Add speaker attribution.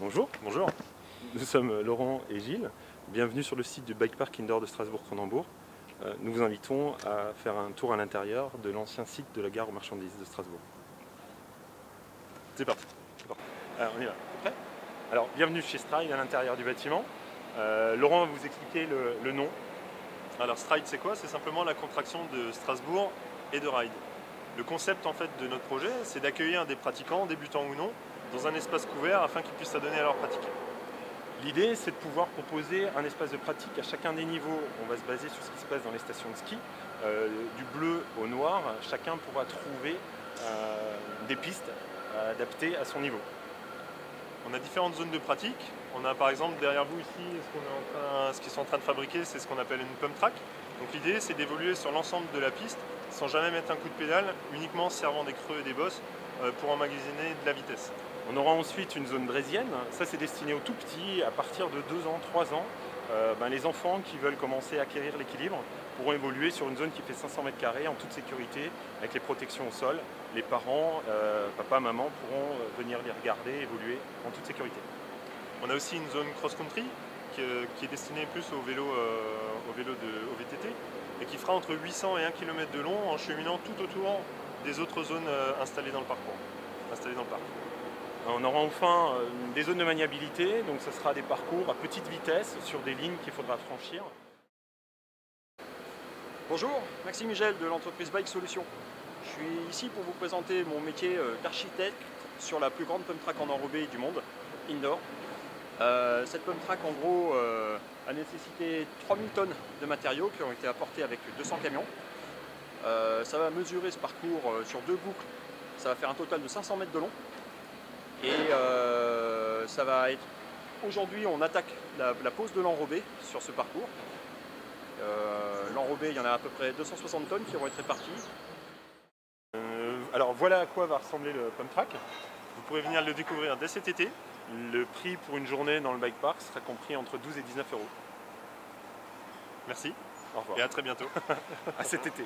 Speaker 1: Bonjour,
Speaker 2: Bonjour.
Speaker 1: nous sommes Laurent et Gilles. Bienvenue sur le site du Bike Park Indoor de Strasbourg-Cronenbourg. Nous vous invitons à faire un tour à l'intérieur de l'ancien site de la gare aux marchandises de Strasbourg.
Speaker 2: C'est parti.
Speaker 1: Alors, on y va, t'es prêt? Alors, bienvenue chez Stride à l'intérieur du bâtiment. Laurent va vous expliquer le nom.
Speaker 2: Alors Stride c'est quoi? C'est simplement la contraction de Strasbourg et de Ride. Le concept en fait de notre projet, c'est d'accueillir des pratiquants, débutants ou non, dans un espace couvert afin qu'ils puissent s'adonner à leur pratique.
Speaker 1: L'idée, c'est de pouvoir proposer un espace de pratique à chacun des niveaux. On va se baser sur ce qui se passe dans les stations de ski. Du bleu au noir, chacun pourra trouver des pistes adaptées à son niveau.
Speaker 2: On a différentes zones de pratique. On a par exemple derrière vous ici, ce qu'ils sont en train de fabriquer, c'est ce qu'on appelle une pump track. Donc l'idée c'est d'évoluer sur l'ensemble de la piste sans jamais mettre un coup de pédale, uniquement servant des creux et des bosses pour emmagasiner de la vitesse.
Speaker 1: On aura ensuite une zone draisienne, ça c'est destiné aux tout petits, à partir de 2 ans, 3 ans. Les enfants qui veulent commencer à acquérir l'équilibre pourront évoluer sur une zone qui fait 500 mètres carrés en toute sécurité, avec les protections au sol. Les parents, papa, maman, pourront venir les regarder évoluer en toute sécurité.
Speaker 2: On a aussi une zone cross-country qui est destinée plus au vélo au VTT et qui fera entre 800 et 1 km de long en cheminant tout autour des autres zones installées dans le parc.
Speaker 1: On aura enfin des zones de maniabilité, donc ce sera des parcours à petite vitesse sur des lignes qu'il faudra franchir.
Speaker 3: Bonjour, Maxime Migel de l'entreprise Bike Solutions. Je suis ici pour vous présenter mon métier d'architecte sur la plus grande pump track en enrobé du monde, indoor. Cette pump track en gros a nécessité 3000 tonnes de matériaux qui ont été apportés avec 200 camions. Ça va mesurer ce parcours sur 2 boucles, ça va faire un total de 500 mètres de long. Et ça va être... Aujourd'hui on attaque la pose de l'enrobé sur ce parcours. L'enrobé, il y en a à peu près 260 tonnes qui vont être réparties.
Speaker 1: Alors voilà à quoi va ressembler le pump track.
Speaker 2: Vous pourrez venir le découvrir dès cet été.
Speaker 1: Le prix pour une journée dans le bike park sera compris entre 12 et 19 euros.
Speaker 2: Merci
Speaker 1: Au revoir.
Speaker 2: et à très bientôt.
Speaker 1: À cet été.